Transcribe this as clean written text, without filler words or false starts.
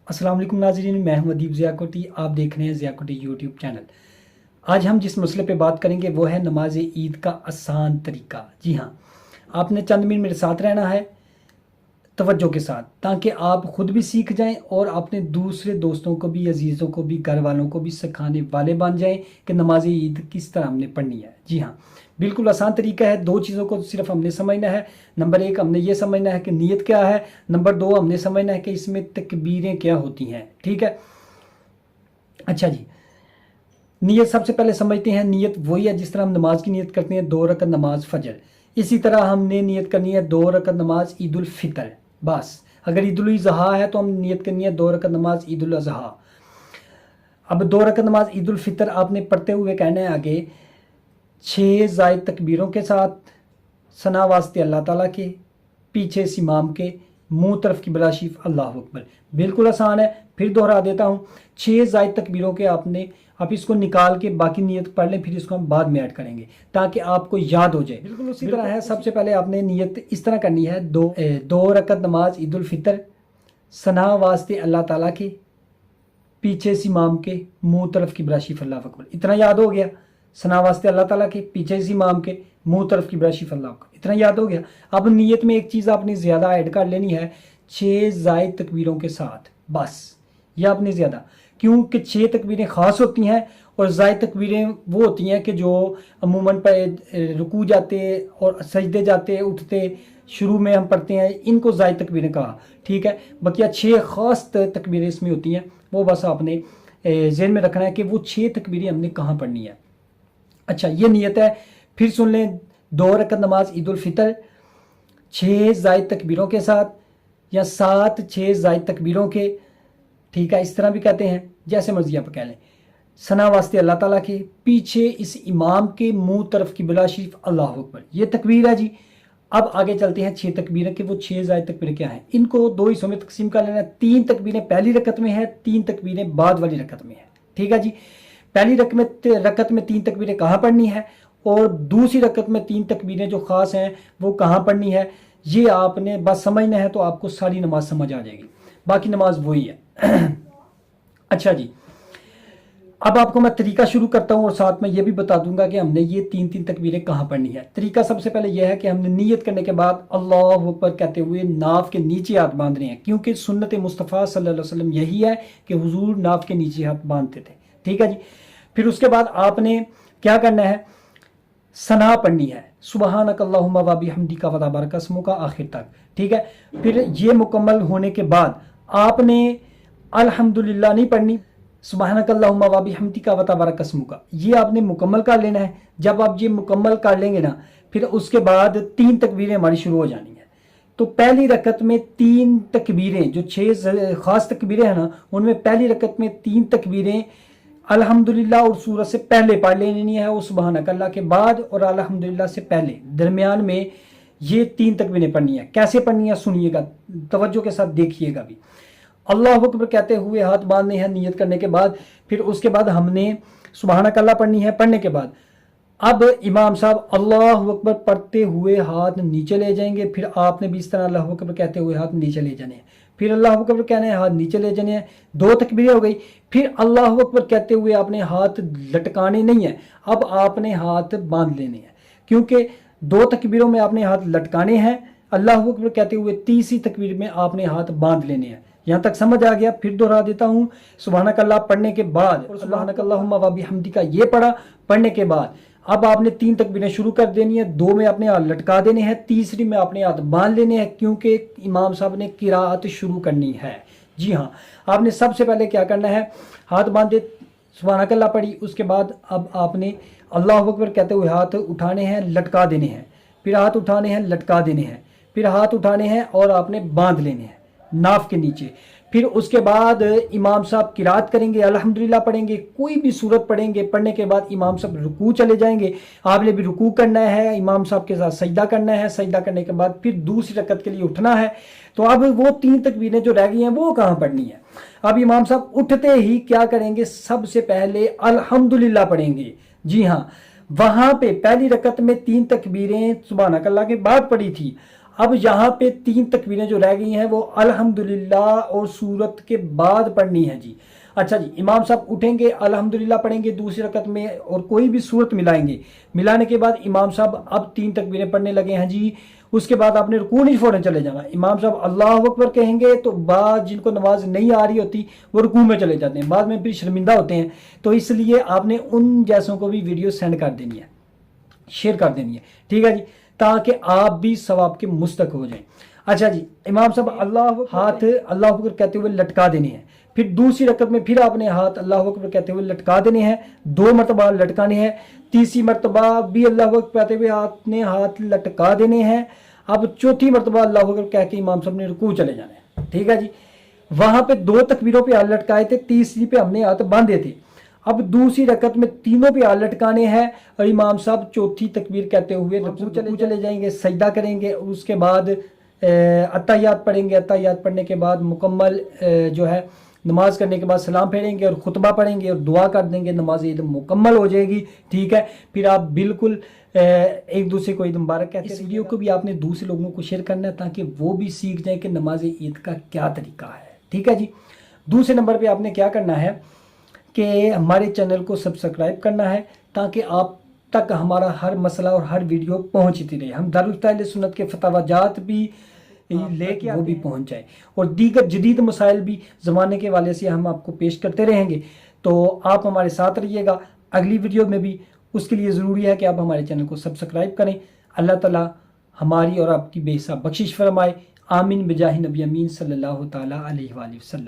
अस्सलाम वालेकुम नाज़रीन, मैं हूं अदीब ज़ियाकोटी। आप देख रहे हैं ज़ियाकोटी यूट्यूब चैनल। आज हम जिस मसले पे बात करेंगे वो है नमाज ईद का आसान तरीका। जी हाँ, आपने चंद मिनट मेरे साथ रहना है तवज्जो के साथ, ताकि आप ख़ुद भी सीख जाएं और अपने दूसरे दोस्तों को भी, अजीज़ों को भी, घर वालों को भी सिखाने वाले बन जाएं कि नमाज ईद किस तरह हमने पढ़नी है। जी हाँ, बिल्कुल आसान तरीका है। दो चीज़ों को सिर्फ हमने समझना है। नंबर एक, हमने ये समझना है कि नीयत क्या है। नंबर दो, हमने समझना है कि इसमें तकबीरें क्या होती हैं। ठीक है, अच्छा जी। नीयत सबसे पहले समझते हैं। नीयत वही है जिस तरह हम नमाज की नीयत करते हैं, 2 रकत नमाज फजर। इसी तरह हमने नीयत करनी है 2 रकत नमाज ईद उल फितर। बस, अगर ईद उल अज़हा है तो हम नियत करनी है 2 रकत नमाज ईद उल अज़हा। अब 2 रकत नमाज ईद उल फितर आपने पढ़ते हुए कहना है आगे 6 ज़ायद तकबीरों के साथ, सना वास्ते अल्लाह ताला के, पीछे इस इमाम के, मुंह तरफ की बलाशीफ अल्लाह अकबर। बिल्कुल आसान है, फिर दोहरा देता हूँ। 6 ज़ायद तकबीरों के आप इसको निकाल के बाकी नियत पढ़ लें, फिर इसको हम बाद में ऐड करेंगे ताकि आपको याद हो जाए। बिल्कुल उसी तरह है। सबसे पहले आपने नियत इस तरह करनी है, दो रकत नमाज ईद उल फितर, सना वास्ते अल्लाह ताला के, पीछे इस इमाम के, मुंह तरफ की बलाशीफ अल्लाह अकबर। इतना याद हो गया। सना वास्ते अल्लाह ताला के, पीछे इस इमाम के, मुंह तरफ की बलाशीफ अल्लाह अकबर। इतना याद हो गया। अब नियत में एक चीज़ आपने ज़्यादा ऐड कर लेनी है, 6 ज़ायद तकबीरों के साथ। बस, यह आपने ज़्यादा, क्योंकि 6 तकबीरें ख़ास होती हैं और ज़ायद तकबीरें वो होती हैं कि जो अमूमन पर रुकू जाते और सजदे जाते उठते शुरू में हम पढ़ते हैं, इनको ज़ायद तकबीरें कहा। ठीक है, बकिया 6 ख़ास तकबीरें इसमें होती हैं। वो बस आपने ज़हन में रखना है कि वो 6 तकबीरें हमने कहाँ पढ़नी है। अच्छा, ये नियत है। फिर सुन लें, 2 रकत नमाज ईद उल फितर 6 ज़ायद तकबीरों के साथ, या 6 ज़ायद तकबीरों के। ठीक है, इस तरह भी कहते हैं, जैसे मर्जी आप कह लें। सना वास्ते अल्लाह ताला के, पीछे इस इमाम के, मुंह तरफ की बलाशीफ अल्लाह अकबर। ये तकबीर है जी। अब आगे चलते हैं 6 तकबीरें कि वो 6 ज़ायद तकबीरें क्या हैं। इनको 2 हिस्सों में तकसीम कर लेना है। 3 तकबीरें पहली रकत में है, 3 तकबीरें बाद वाली रकत में है। ठीक है जी। पहली रकत में 3 तकबीरें कहाँ पढ़नी है और दूसरी रकत में 3 तकबीरें जो ख़ास हैं वो कहाँ पढ़नी है, ये आपने बस समझना है तो आपको सारी नमाज समझ आ जाएगी। बाकी नमाज वही है। अच्छा जी, अब आपको मैं तरीका शुरू करता हूँ और साथ में ये भी बता दूंगा कि हमने ये 3 तकबीरें कहाँ पढ़नी है। तरीका सबसे पहले यह है कि हमने नीयत करने के बाद अल्लाह अकबर कहते हुए नाफ के नीचे हाथ बांधने हैं, क्योंकि सुन्नत मुस्तफ़ा सल्लल्लाहु अलैहि वसल्लम यही है कि हुजूर नाफ के नीचे हाथ बांधते थे। ठीक है जी। फिर उसके बाद आपने क्या करना है, सना पढ़नी है, सुबहानक अल्लाहुम्मा व बिहम्दिका व तबारक अस्मुका, आखिर तक। ठीक है, फिर ये मुकम्मल होने के बाद आपने अल्हम्दुलिल्लाह नहीं पढ़नी, सुबहानक अल्लाहुम्मा व बिहम्दिका व तबारक अस्मुका, ये आपने मुकम्मल कर लेना है। जब आप ये मुकम्मल कर लेंगे ना, फिर उसके बाद 3 तकबीरें हमारी शुरू हो जानी है। तो पहली रकत में 3 तकबीरें, जो 6 ख़ास तकबीरें हैं ना, उनमें पहली रकत में 3 तकबीरें अल्हम्दुलिल्लाह और सूरत से पहले पढ़ लेनी है, और सुबहानक अल्लाह के बाद और अल्हम्दुलिल्लाह से पहले दरमियान में ये 3 तकबीरें पढ़नी है। कैसे पढ़नी है सुनिएगा, तवज्जो के साथ देखिएगा भी। अल्लाह अकबर कहते हुए हाथ बांधने हैं नियत करने के बाद। फिर उसके बाद हमने सुबहानक अल्लाह पढ़नी है। पढ़ने के बाद अब इमाम साहब अल्लाह अकबर पढ़ते हुए हाथ नीचे ले जाएंगे, फिर आपने भी इस तरह अल्लाह अकबर कहते हुए हाथ नीचे ले जाने हैं। फिर अल्लाह अकबर कहने हैं, हाथ नीचे ले जाने हैं। 2 तकबीरें हो गई। फिर अल्लाह अकबर कहते हुए आपने हाथ लटकाने नहीं है, अब आपने हाथ बांध लेने हैं, क्योंकि 2 तकबीरों में आपने हाथ लटकाने हैं, अल्लाह अकबर कहते हुए तीसरी तकबीर में आपने हाथ बांध लेने हैं। यहाँ तक समझ आ गया। फिर दोहरा देता हूँ, सुबहानक अल्लाह पढ़ने के बाद और सुबहानक अल्लाहुम्मा व बिहम्दिका ये पढ़ा। पढ़ने के बाद अब आपने 3 तकबीरें शुरू कर देनी है। 2 में आपने हाथ लटका देने हैं, तीसरी में आपने हाथ बांध लेने हैं, क्योंकि इमाम साहब ने किराअत शुरू करनी है। जी हाँ, आपने सबसे पहले क्या करना है, हाथ बांधे, सुबहानक अल्लाह पढ़ी, उसके बाद अब आपने अल्लाह अकबर कहते हुए हाथ उठाने हैं, लटका देने हैं, फिर हाथ उठाने हैं, लटका देने हैं, फिर हाथ उठाने हैं और आपने बांध लेने हैं नाफ के नीचे। फिर उसके बाद इमाम साहब किरात करेंगे, अल्हम्दुलिल्लाह पढ़ेंगे, कोई भी सूरत पढ़ेंगे। पढ़ने के बाद इमाम साहब रुकू चले जाएंगे, आपने भी रुकू करना है, इमाम साहब के साथ सजदा करना है। सजदा करने के बाद फिर दूसरी रकत के लिए उठना है। तो अब वो 3 तकबीरें जो रह गई हैं वो कहाँ पढ़नी है। अब इमाम साहब उठते ही क्या करेंगे, सबसे पहले अल्हम्दुलिल्लाह पढ़ेंगे। जी हाँ, वहाँ पे पहली रकत में 3 तकबीरें सुबहानक अल्लाह के बाद पढ़ी थी, اب یہاں پہ 3 تکبیریں جو رہ گئی ہیں وہ الحمدللہ اور سورت کے بعد پڑھنی ہے جی. اچھا جی، امام صاحب اٹھیں گے، الحمدللہ پڑھیں گے دوسری رکعت میں اور کوئی بھی سورت ملائیں گے. ملانے کے بعد امام صاحب اب 3 تکبیریں پڑھنے لگے ہیں جی. اس کے بعد آپ نے رکوع نہیں فوراً چلے جانا. امام صاحب اللہ اکبر کہیں گے تو بعض جن کو نماز نہیں آ رہی ہوتی وہ رکوع میں چلے جاتے ہیں، بعد میں پھر شرمندہ ہوتے ہیں. تو اس لیے آپ نے ان جیسوں کو بھی ویڈیو سینڈ کر دینی ہے، شیئر کر دینی ہے، ٹھیک ہے جی، تاکہ آپ بھی ثواب کے مستحق ہو جائیں. اچھا جی، امام صاحب ہاتھ اللہ اکبر کہتے ہوئے لٹکا دینے ہیں. پھر دوسری رکعت میں پھر آپ نے ہاتھ اللہ اکبر کہتے ہوئے لٹکا دینے ہیں، 2 مرتبہ لٹکانے ہیں. تیسری مرتبہ بھی اللہ اکبر کہتے ہوئے آپ نے ہاتھ لٹکا دینے ہیں. اب چوتھی مرتبہ اللہ اکبر کہہ کے امام صاحب نے رکوع چلے جانا ہے، ٹھیک ہے جی. وہاں پہ 2 تکبیروں پہ ہاتھ لٹکائے تھے، تیسری پہ ہم نے ہاتھ باندھے تھے. اب دوسری رکعت میں تینوں پہ ہاتھ لٹکانے ہیں اور امام صاحب چوتھی تکبیر کہتے ہوئے رکوع چلے جائیں گے، سجدہ کریں گے. اس کے بعد اتحیات پڑھیں گے. اتحیات پڑھنے کے بعد مکمل جو ہے نماز کرنے کے بعد سلام پھیریں گے اور خطبہ پڑھیں گے اور دعا کر دیں گے. نماز عید مکمل ہو جائے گی، ٹھیک ہے. پھر آپ بالکل ایک دوسرے کو عید مبارک کہتے ہیں. اس ویڈیو کو بھی آپ نے دوسرے لوگوں کو شیئر کرنا ہے تاکہ وہ بھی سیکھ جائیں کہ نماز عید کا کیا طریقہ ہے، ٹھیک ہے جی. دوسرے نمبر پہ آپ نے کیا کرنا ہے کہ ہمارے چینل کو سبسکرائب کرنا ہے تاکہ آپ تک ہمارا ہر مسئلہ اور ہر ویڈیو پہنچتی رہے. ہم دارالفتہ اہل سنت کے فتاوی جات بھی لے کے وہ بھی پہنچ جائے اور دیگر جدید مسائل بھی زمانے کے والے سے ہم آپ کو پیش کرتے رہیں گے. تو آپ ہمارے ساتھ رہیے گا اگلی ویڈیو میں بھی. اس کے لیے ضروری ہے کہ آپ ہمارے چینل کو سبسکرائب کریں. اللہ تعالی ہماری اور آپ کی بے حساب بخشش فرمائے. آمین بجاہ نبی امین صلی اللہ تعالی علیہ وآلہ وسلم.